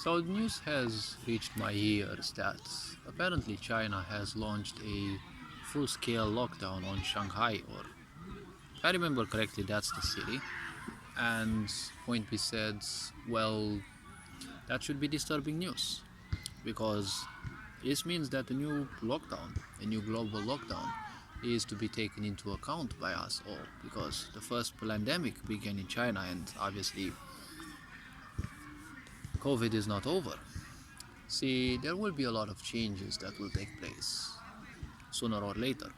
So the news has reached my ears that apparently China has launched a full-scale lockdown on Shanghai, or if I remember correctly, that's the city. And point B said, well, that should be disturbing news because this means that a new lockdown, a new global lockdown, is to be taken into account by us all because the first pandemic began in China and obviously COVID is not over. See, there will be a lot of changes that will take place sooner or later.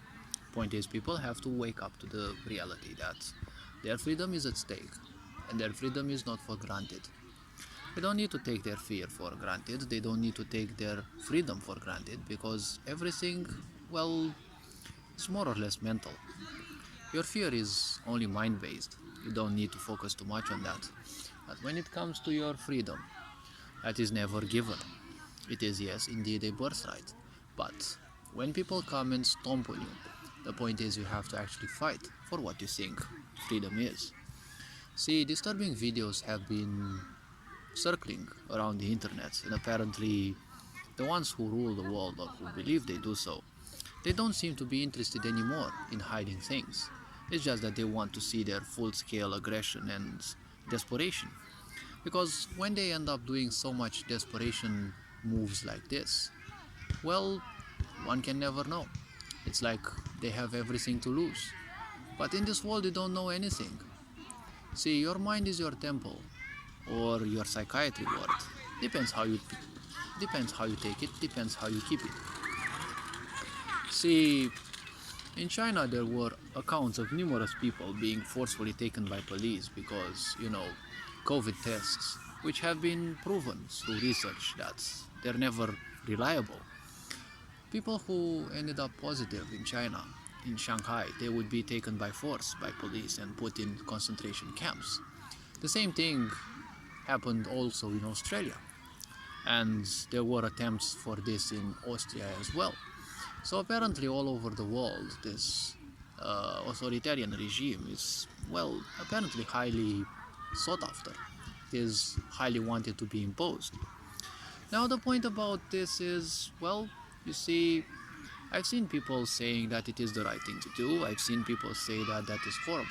Point is, people have to wake up to the reality that their freedom is at stake and their freedom is not for granted. They don't need to take their fear for granted, they don't need to take their freedom for granted because everything, well, is more or less mental. Your fear is only mind based, you don't need to focus too much on that. But when it comes to your freedom, that is never given. It is, yes, indeed a birthright. But when people come and stomp on you, the point is you have to actually fight for what you think freedom is. See, disturbing videos have been circling around the internet, and apparently, the ones who rule the world or who believe they do so, they don't seem to be interested anymore in hiding things. It's just that they want to see their full scale aggression and desperation. Because when they end up doing so much desperation moves like this, well, one can never know. It's like they have everything to lose. But in this world, you don't know anything. See, your mind is your temple, or your psychiatry ward. Depends how you take it. Depends how you keep it. See, in China, there were accounts of numerous people being forcefully taken by police because, COVID tests, which have been proven through research that they're never reliable. People who ended up positive in China, in Shanghai, they would be taken by force by police and put in concentration camps. The same thing happened also in Australia, and there were attempts for this in Austria as well. So apparently, all over the world, this authoritarian regime is, well, apparently highly sought after. It is highly wanted to be imposed. Now, the point about this is, well, you see, I've seen people saying that it is the right thing to do. I've seen people say that that is horrible.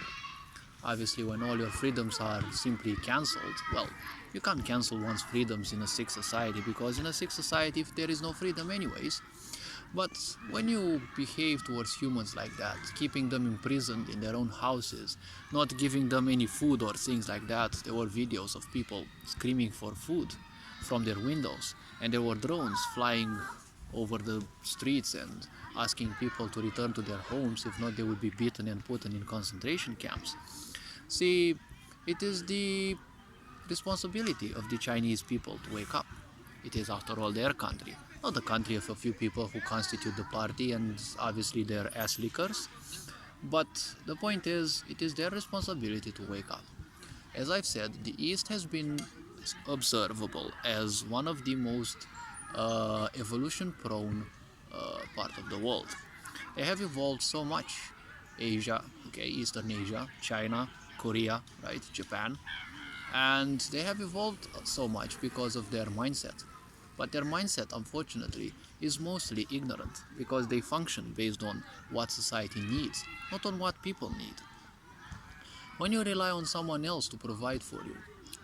Obviously, when all your freedoms are simply cancelled, well, you can't cancel one's freedoms in a sick society because in a sick society, if there is no freedom, anyways. But when you behave towards humans like that, keeping them imprisoned in their own houses, not giving them any food or things like that, there were videos of people screaming for food from their windows, and there were drones flying over the streets and asking people to return to their homes, if not, they would be beaten and put in concentration camps. See, it is the responsibility of the Chinese people to wake up. It is, after all, their country, not the country of a few people who constitute the party and obviously their ass lickers. But the point is, it is their responsibility to wake up. As I've said, the East has been observable as one of the most evolution prone part of the world. They have evolved so much. Asia, okay, Eastern Asia, China, Korea, right, Japan, and they have evolved so much because of their mindset. But their mindset, unfortunately, is mostly ignorant because they function based on what society needs, not on what people need. When you rely on someone else to provide for you,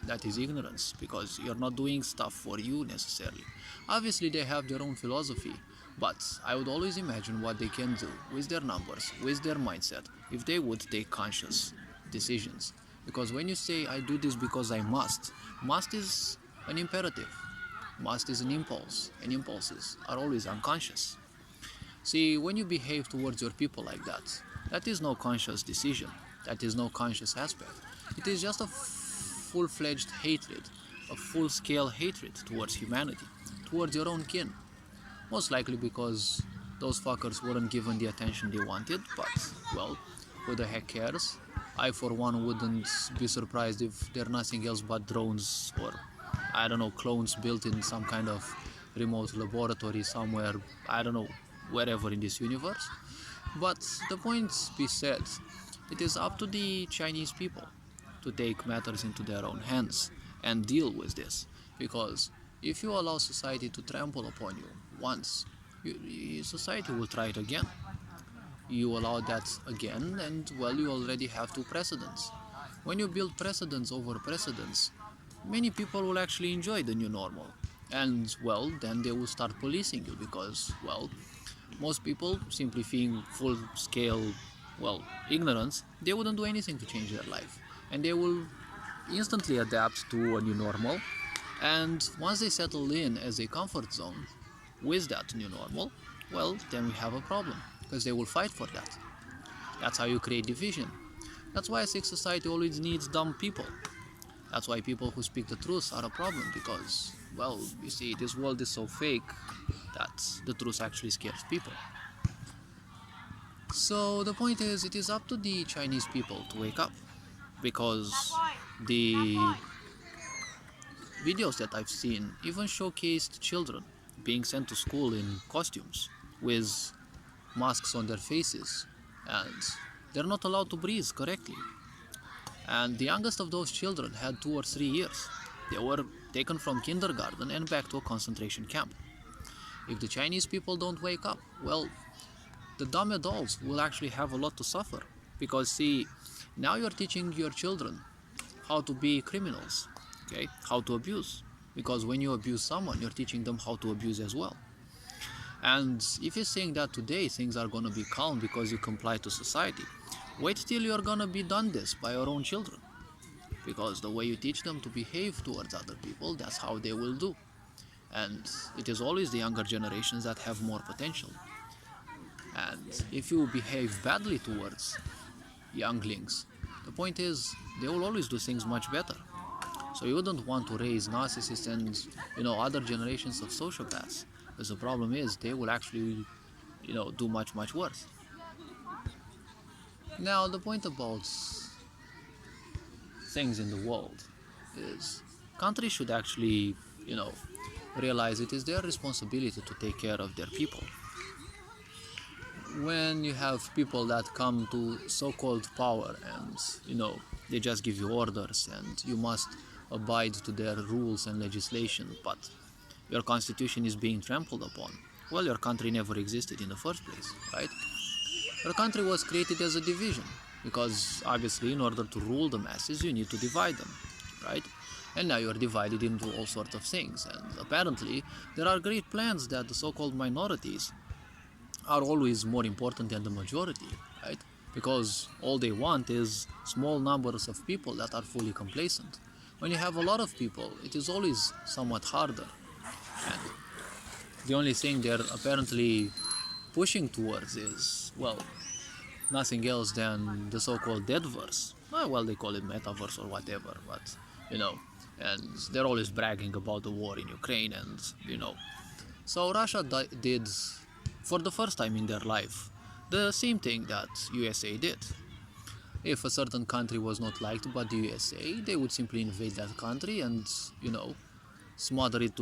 that is ignorance because you're not doing stuff for you necessarily. Obviously, they have their own philosophy, but I would always imagine what they can do with their numbers, with their mindset, if they would take conscious decisions. Because when you say, I do this because I must is an imperative, must is an impulse, and impulses are always unconscious. See, when you behave towards your people like that, that is no conscious decision, that is no conscious aspect. It is just a full-fledged hatred, a full-scale hatred towards humanity, towards your own kin. Most likely because those fuckers weren't given the attention they wanted, but, well, who the heck cares? I, for one, wouldn't be surprised if they're nothing else but drones or, I don't know, clones built in some kind of remote laboratory somewhere, I don't know, wherever in this universe. But the point be said, it is up to the Chinese people to take matters into their own hands and deal with this. Because if you allow society to trample upon you once, society will try it again. You allow that again, and well, you already have two precedents. When you build precedents over precedents, many people will actually enjoy the new normal. And well, then they will start policing you because, well, most people simply being full scale, well, ignorance, they wouldn't do anything to change their life. And they will instantly adapt to a new normal. And once they settle in as a comfort zone with that new normal, well, then we have a problem because they will fight for that. That's how you create division. That's why a sick society always needs dumb people. That's why people who speak the truth are a problem because, well, you see, this world is so fake that the truth actually scares people. So the point is, it is up to the Chinese people to wake up because the videos that I've seen even showcased children being sent to school in costumes with masks on their faces, and they're not allowed to breathe correctly. And the youngest of those children had 2 or 3 years. They were taken from kindergarten and back to a concentration camp. If the Chinese people don't wake up, well, the dumb adults will actually have a lot to suffer. Because, see, now you're teaching your children how to be criminals, okay? How to abuse. Because when you abuse someone, you're teaching them how to abuse as well. And if you think that today things are gonna be calm because you comply to society, wait till you're gonna be done this by your own children. Because the way you teach them to behave towards other people, that's how they will do. And it is always the younger generations that have more potential. And if you behave badly towards younglings, the point is they will always do things much better. So you wouldn't want to raise narcissists and other generations of sociopaths, because the problem is they will actually do much worse. Now the point about things in the world is countries should actually realize it is their responsibility to take care of their people. When you have people that come to so-called power and they just give you orders and you must abide to their rules and legislation, but your constitution is being trampled upon, well, your country never existed in the first place, right? Your country was created as a division because obviously in order to rule the masses you need to divide them, right? And now you're divided into all sorts of things, and apparently there are great plans that the so-called minorities are always more important than the majority, right? Because all they want is small numbers of people that are fully complacent. When you have a lot of people, it is always somewhat harder. And the only thing they're apparently pushing towards is, well, nothing else than the so-called deadverse. Well, they call it metaverse or whatever, but and they're always bragging about the war in Ukraine, and So Russia did, for the first time in their life, the same thing that USA did. If a certain country was not liked by the USA, they would simply invade that country and, smother it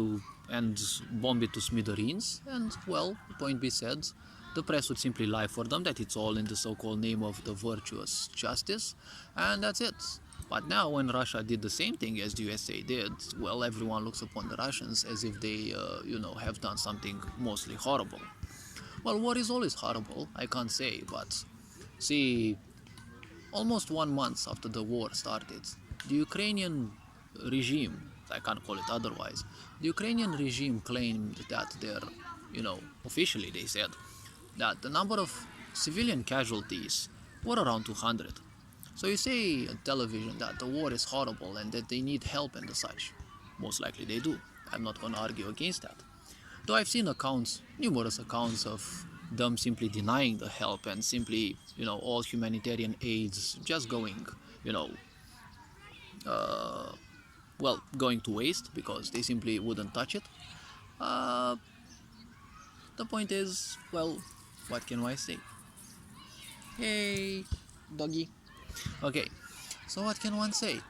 and bomb it to smithereens. And, well, point be said, the press would simply lie for them that it's all in the so-called name of the virtuous justice, and that's it. But now when Russia did the same thing as the USA did, well, everyone looks upon the Russians as if they, have done something mostly horrible. Well, war is always horrible, I can't say, but see, almost 1 month after the war started, the Ukrainian regime, I can't call it otherwise, the Ukrainian regime claimed that officially they said that the number of civilian casualties were around 200. So you say on television that the war is horrible and that they need help and such. Most likely they do. I'm not going to argue against that. Though I've seen accounts, numerous accounts of them simply denying the help and simply, all humanitarian aids just going, going to waste because they simply wouldn't touch it. The point is, well, what can I say? Hey, doggy. Okay, so what can one say?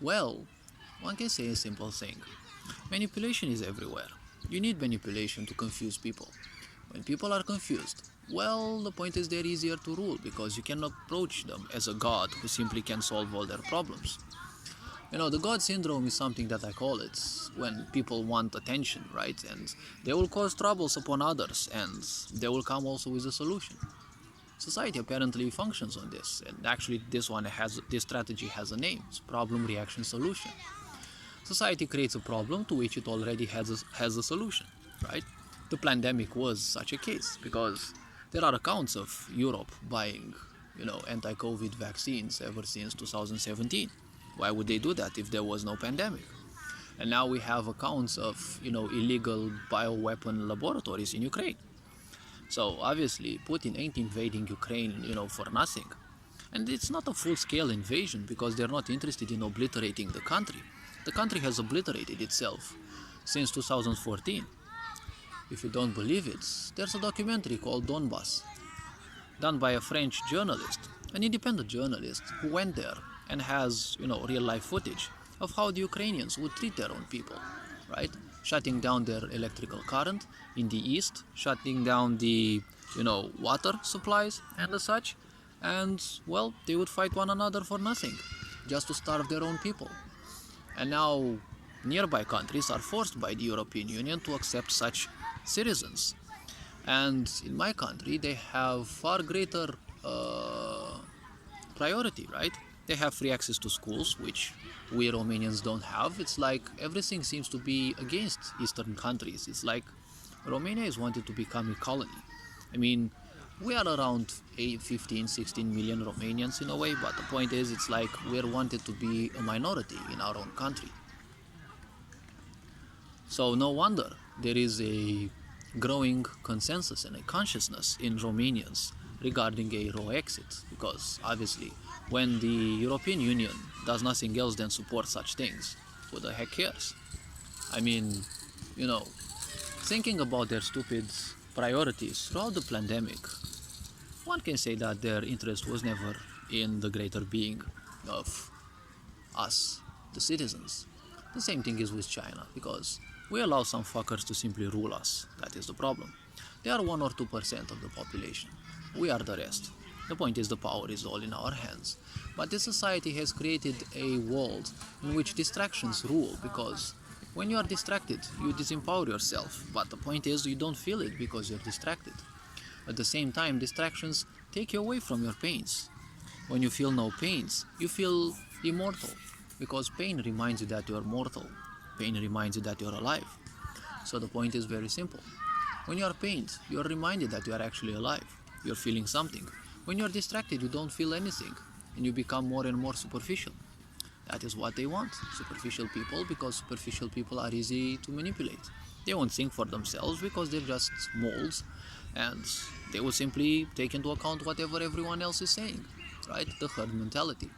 Well, one can say a simple thing. Manipulation is everywhere. You need manipulation to confuse people. When people are confused, well, the point is they're easier to rule because you can approach them as a god who simply can solve all their problems. The God syndrome is something that I call it when people want attention, right? And they will cause troubles upon others, and they will come also with a solution. Society apparently functions on this, and actually, this strategy has a name: it's problem, reaction, solution. Society creates a problem to which it already has a solution, right? The pandemic was such a case because there are accounts of Europe buying, anti-COVID vaccines ever since 2017. Why would they do that if there was no pandemic? And now we have accounts of, illegal bioweapon laboratories in Ukraine. So obviously, Putin ain't invading Ukraine, for nothing. And it's not a full-scale invasion because they're not interested in obliterating the country. The country has obliterated itself since 2014. If you don't believe it, there's a documentary called Donbass, done by a French journalist, an independent journalist who went there and has, real-life footage of how the Ukrainians would treat their own people, right? Shutting down their electrical current in the east, shutting down the, water supplies and the such, and, well, they would fight one another for nothing, just to starve their own people. And now nearby countries are forced by the European Union to accept such citizens. And in my country, they have far greater priority, right? They have free access to schools, which we Romanians don't have. It's like everything seems to be against Eastern countries. It's like Romania is wanted to become a colony. I mean, we are around 15, 16 million Romanians in a way, but the point is, it's like we're wanted to be a minority in our own country. So no wonder there is a growing consensus and a consciousness in Romanians regarding a raw exit, because obviously when the European Union does nothing else than support such things, who the heck cares? I mean, thinking about their stupid priorities throughout the pandemic, one can say that their interest was never in the greater being of us, the citizens. The same thing is with China, because we allow some fuckers to simply rule us. That is the problem. They are 1 or 2% of the population. We are the rest. The point is the power is all in our hands. But this society has created a world in which distractions rule, because when you are distracted, you disempower yourself. But the point is you don't feel it because you're distracted. At the same time, distractions take you away from your pains. When you feel no pains, you feel immortal, because pain reminds you that you're mortal. Pain reminds you that you're alive. So the point is very simple. When you are pained, you are reminded that you are actually alive. You're feeling something. When you're distracted, you don't feel anything, and you become more and more superficial. That is what they want, superficial people, because superficial people are easy to manipulate. They won't think for themselves because they're just molds, and they will simply take into account whatever everyone else is saying, right? The herd mentality.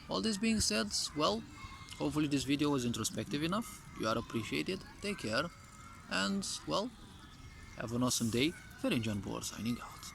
All this being said, well, hopefully this video was introspective enough. You are appreciated. Take care. And, well, have an awesome day. Ferenc John Bohr signing out.